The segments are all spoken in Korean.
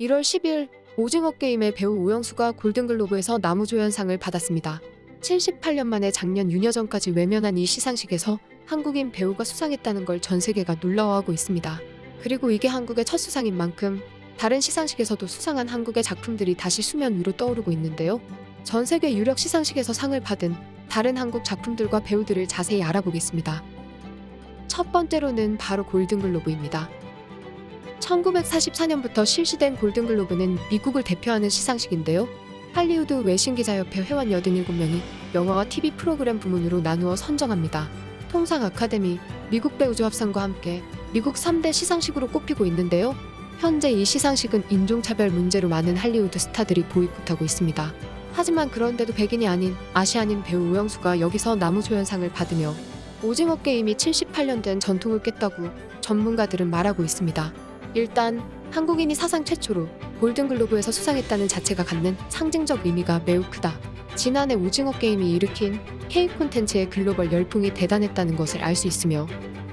1월 10일 오징어 게임의 배우 오영수가 골든글로브에서 나무조연상을 받았습니다. 78년 만에 작년 유녀전까지 외면한 이 시상식에서 한국인 배우가 수상했다는 걸 전 세계가 놀라워하고 있습니다. 그리고 이게 한국의 첫 수상인 만큼 다른 시상식에서도 수상한 한국의 작품들이 다시 수면 위로 떠오르고 있는데요. 전 세계 유력 시상식에서 상을 받은 다른 한국 작품들과 배우들을 자세히 알아보겠습니다. 첫 번째로는 바로 골든글로브입니다. 1944년부터 실시된 골든글로브는 미국을 대표하는 시상식인데요. 할리우드 외신기자협회 회원 87명이 영화와 TV 프로그램 부문으로 나누어 선정합니다. 통상 아카데미, 미국 배우조합상과 함께 미국 3대 시상식으로 꼽히고 있는데요. 현재 이 시상식은 인종차별 문제로 많은 할리우드 스타들이 보이콧하고 있습니다. 하지만 그런데도 백인이 아닌 아시아인 배우 오영수가 여기서 나무조연상을 받으며 오징어 게임이 78년 된 전통을 깼다고 전문가들은 말하고 있습니다. 일단 한국인이 사상 최초로 골든글로브에서 수상했다는 자체가 갖는 상징적 의미가 매우 크다. 지난해 오징어 게임이 일으킨 K 콘텐츠의 글로벌 열풍이 대단했다는 것을 알 수 있으며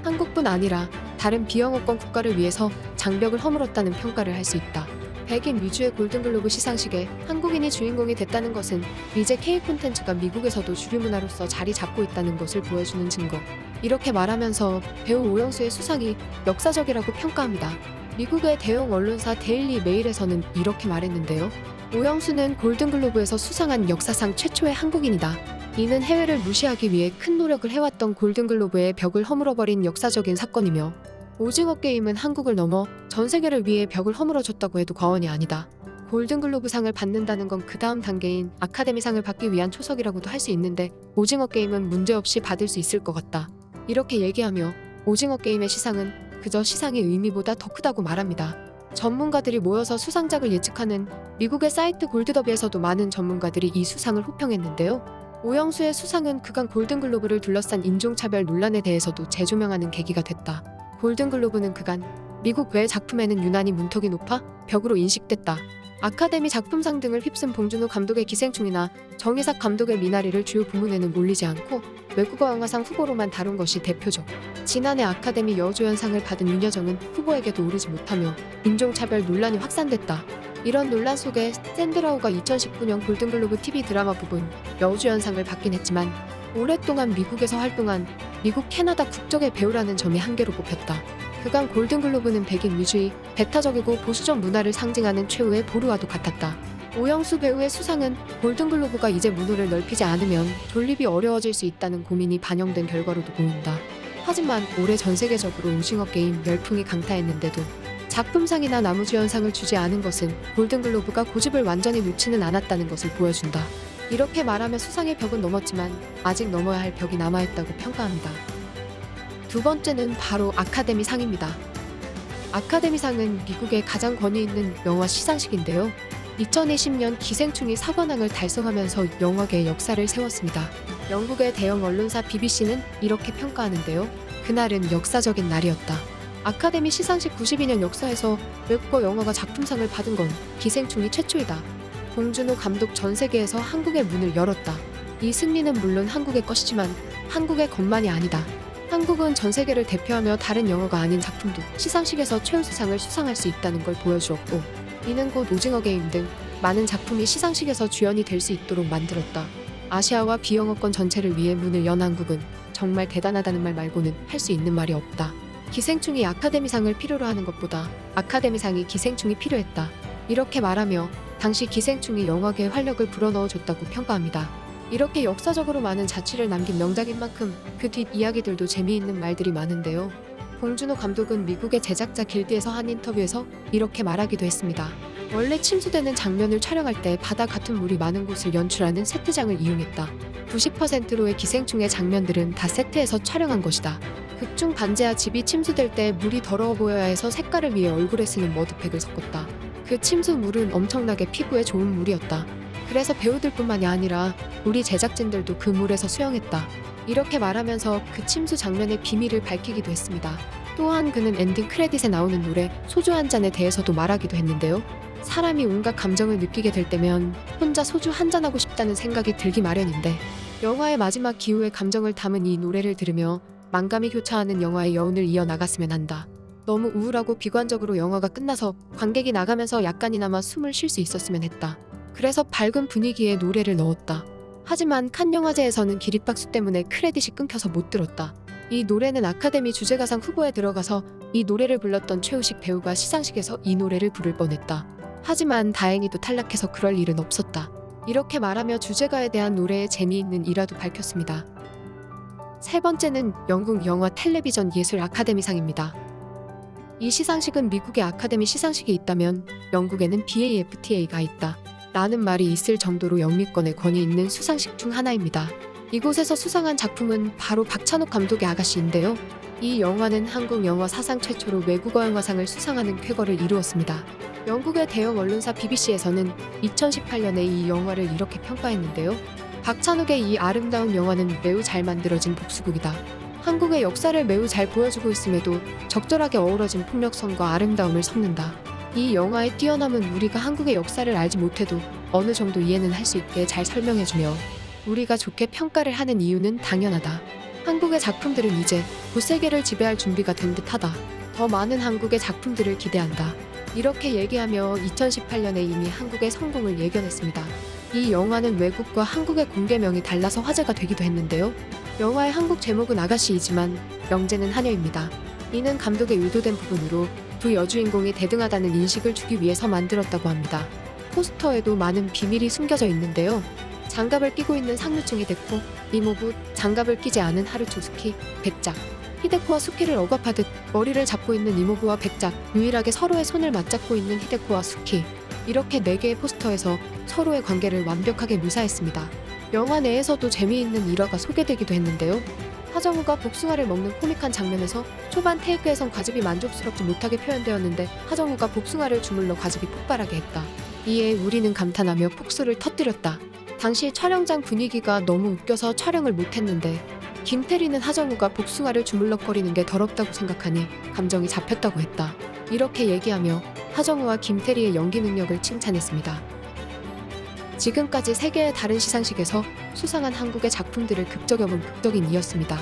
한국뿐 아니라 다른 비영어권 국가를 위해서 장벽을 허물었다는 평가를 할 수 있다. 백인 위주의 골든글로브 시상식에 한국인이 주인공이 됐다는 것은 이제 K 콘텐츠가 미국에서도 주류 문화로서 자리 잡고 있다는 것을 보여주는 증거. 이렇게 말하면서 배우 오영수의 수상이 역사적이라고 평가합니다. 미국의 대형 언론사 데일리 메일에서는 이렇게 말했는데요. 오영수는 골든글로브에서 수상한 역사상 최초의 한국인이다. 이는 해외를 무시하기 위해 큰 노력을 해왔던 골든글로브의 벽을 허물어버린 역사적인 사건이며 오징어 게임은 한국을 넘어 전 세계를 위해 벽을 허물어줬다고 해도 과언이 아니다. 골든글로브상을 받는다는 건 그 다음 단계인 아카데미상을 받기 위한 초석이라고도 할 수 있는데 오징어 게임은 문제없이 받을 수 있을 것 같다. 이렇게 얘기하며 오징어 게임의 시상은 그저 시상의 의미보다 더 크다고 말합니다. 전문가들이 모여서 수상작을 예측하는 미국의 사이트 골드더비에서도 많은 전문가들이 이 수상을 호평했는데요. 오영수의 수상은 그간 골든글로브를 둘러싼 인종차별 논란에 대해서도 재조명하는 계기가 됐다. 골든글로브는 그간 미국 외 작품에는 유난히 문턱이 높아 벽으로 인식됐다. 아카데미 작품상 등을 휩쓴 봉준호 감독의 기생충이나 정의삭 감독의 미나리를 주요 부문에는 올리지 않고 외국어 영화상 후보로만 다룬 것이 대표적. 지난해 아카데미 여우조연상을 받은 윤여정은 후보에게도 오르지 못하며 인종차별 논란이 확산됐다. 이런 논란 속에 샌드라우가 2019년 골든글로브 TV 드라마 부분 여우조연상을 받긴 했지만 오랫동안 미국에서 활동한 미국 캐나다 국적의 배우라는 점이 한계로 꼽혔다. 그간 골든글로브는 백인 위주의 배타적이고 보수적 문화를 상징하는 최후의 보루와도 같았다. 오영수 배우의 수상은 골든글로브가 이제 문호를 넓히지 않으면 존립이 어려워질 수 있다는 고민이 반영된 결과로도 보인다. 하지만 올해 전 세계적으로 오징어 게임 열풍이 강타했는데도 작품상이나 나무주연상을 주지 않은 것은 골든글로브가 고집을 완전히 놓지는 않았다는 것을 보여준다. 이렇게 말하며 수상의 벽은 넘었지만 아직 넘어야 할 벽이 남아있다고 평가합니다. 두 번째는 바로 아카데미상입니다. 아카데미상은 미국의 가장 권위 있는 영화 시상식인데요. 2020년 기생충이 사관왕을 달성하면서 영화계의 역사를 세웠습니다. 영국의 대형 언론사 BBC는 이렇게 평가하는데요. 그날은 역사적인 날이었다. 아카데미 시상식 92년 역사에서 외국어 영화가 작품상을 받은 건 기생충이 최초이다. 봉준호 감독 전 세계에서 한국의 문을 열었다. 이 승리는 물론 한국의 것이지만 한국의 것만이 아니다. 한국은 전 세계를 대표하며 다른 영화가 아닌 작품도 시상식에서 최우수상을 수상할 수 있다는 걸 보여주었고 이는 곧 오징어 게임 등 많은 작품이 시상식에서 주연이 될 수 있도록 만들었다. 아시아와 비영어권 전체를 위해 문을 연 한국은 정말 대단하다는 말 말고는 할 수 있는 말이 없다. 기생충이 아카데미상을 필요로 하는 것보다 아카데미상이 기생충이 필요했다. 이렇게 말하며 당시 기생충이 영화계의 활력을 불어넣어줬다고 평가합니다. 이렇게 역사적으로 많은 자취를 남긴 명작인 만큼 그 뒷 이야기들도 재미있는 말들이 많은데요. 봉준호 감독은 미국의 제작자 길드에서 한 인터뷰에서 이렇게 말하기도 했습니다. 원래 침수되는 장면을 촬영할 때 바다 같은 물이 많은 곳을 연출하는 세트장을 이용했다. 90%로의 기생충의 장면들은 다 세트에서 촬영한 것이다. 극중 반지하 집이 침수될 때 물이 더러워 보여야 해서 색깔을 위해 얼굴에 쓰는 머드팩을 섞었다. 그 침수 물은 엄청나게 피부에 좋은 물이었다. 그래서 배우들뿐만이 아니라 우리 제작진들도 그 물에서 수영했다. 이렇게 말하면서 그 침수 장면의 비밀을 밝히기도 했습니다. 또한 그는 엔딩 크레딧에 나오는 노래 소주 한 잔에 대해서도 말하기도 했는데요. 사람이 온갖 감정을 느끼게 될 때면 혼자 소주 한 잔하고 싶다는 생각이 들기 마련인데 영화의 마지막 기후의 감정을 담은 이 노래를 들으며 만감이 교차하는 영화의 여운을 이어나갔으면 한다. 너무 우울하고 비관적으로 영화가 끝나서 관객이 나가면서 약간이나마 숨을 쉴 수 있었으면 했다. 그래서 밝은 분위기에 노래를 넣었다. 하지만 칸 영화제에서는 기립박수 때문에 크레딧이 끊겨서 못 들었다. 이 노래는 아카데미 주제가상 후보에 들어가서 이 노래를 불렀던 최우식 배우가 시상식에서 이 노래를 부를 뻔했다. 하지만 다행히도 탈락해서 그럴 일은 없었다. 이렇게 말하며 주제가에 대한 노래의 재미있는 일화도 밝혔습니다. 세 번째는 영국 영화 텔레비전 예술 아카데미상입니다. 이 시상식은 미국의 아카데미 시상식이 있다면 영국에는 BAFTA가 있다. 라는 말이 있을 정도로 영미권의 권위 있는 수상식 중 하나입니다. 이곳에서 수상한 작품은 바로 박찬욱 감독의 아가씨인데요. 이 영화는 한국 영화 사상 최초로 외국어 영화상을 수상하는 쾌거를 이루었습니다. 영국의 대형 언론사 BBC에서는 2018년에 이 영화를 이렇게 평가했는데요. 박찬욱의 이 아름다운 영화는 매우 잘 만들어진 복수극이다. 한국의 역사를 매우 잘 보여주고 있음에도 적절하게 어우러진 폭력성과 아름다움을 섞는다. 이 영화의 뛰어남은 우리가 한국의 역사를 알지 못해도 어느 정도 이해는 할 수 있게 잘 설명해주며 우리가 좋게 평가를 하는 이유는 당연하다. 한국의 작품들은 이제 곧 세계를 지배할 준비가 된 듯하다. 더 많은 한국의 작품들을 기대한다. 이렇게 얘기하며 2018년에 이미 한국의 성공을 예견했습니다. 이 영화는 외국과 한국의 공개명이 달라서 화제가 되기도 했는데요. 영화의 한국 제목은 아가씨이지만 영재는 하녀입니다. 이는 감독의 의도된 부분으로 두 여주인공이 대등하다는 인식을 주기 위해서 만들었다고 합니다. 포스터에도 많은 비밀이 숨겨져 있는데요. 장갑을 끼고 있는 상류층 히데코, 이모부, 장갑을 끼지 않은 하루츠스키, 백작. 히데코와 수키를 억압하듯 머리를 잡고 있는 이모부와 백작, 유일하게 서로의 손을 맞잡고 있는 히데코와 수키. 이렇게 4개의 포스터에서 서로의 관계를 완벽하게 묘사했습니다. 영화 내에서도 재미있는 일화가 소개되기도 했는데요. 하정우가 복숭아를 먹는 코믹한 장면에서 초반 테이크에선 과즙이 만족스럽지 못하게 표현되었는데 하정우가 복숭아를 주물러 과즙이 폭발하게 했다. 이에 우리는 감탄하며 폭소를 터뜨렸다. 당시 촬영장 분위기가 너무 웃겨서 촬영을 못했는데 김태리는 하정우가 복숭아를 주물럭거리는 게 더럽다고 생각하니 감정이 잡혔다고 했다. 이렇게 얘기하며 하정우와 김태리의 연기 능력을 칭찬했습니다. 지금까지 3개의 다른 시상식에서 수상한 한국의 작품들을 극적여본 극적인 이었습니다.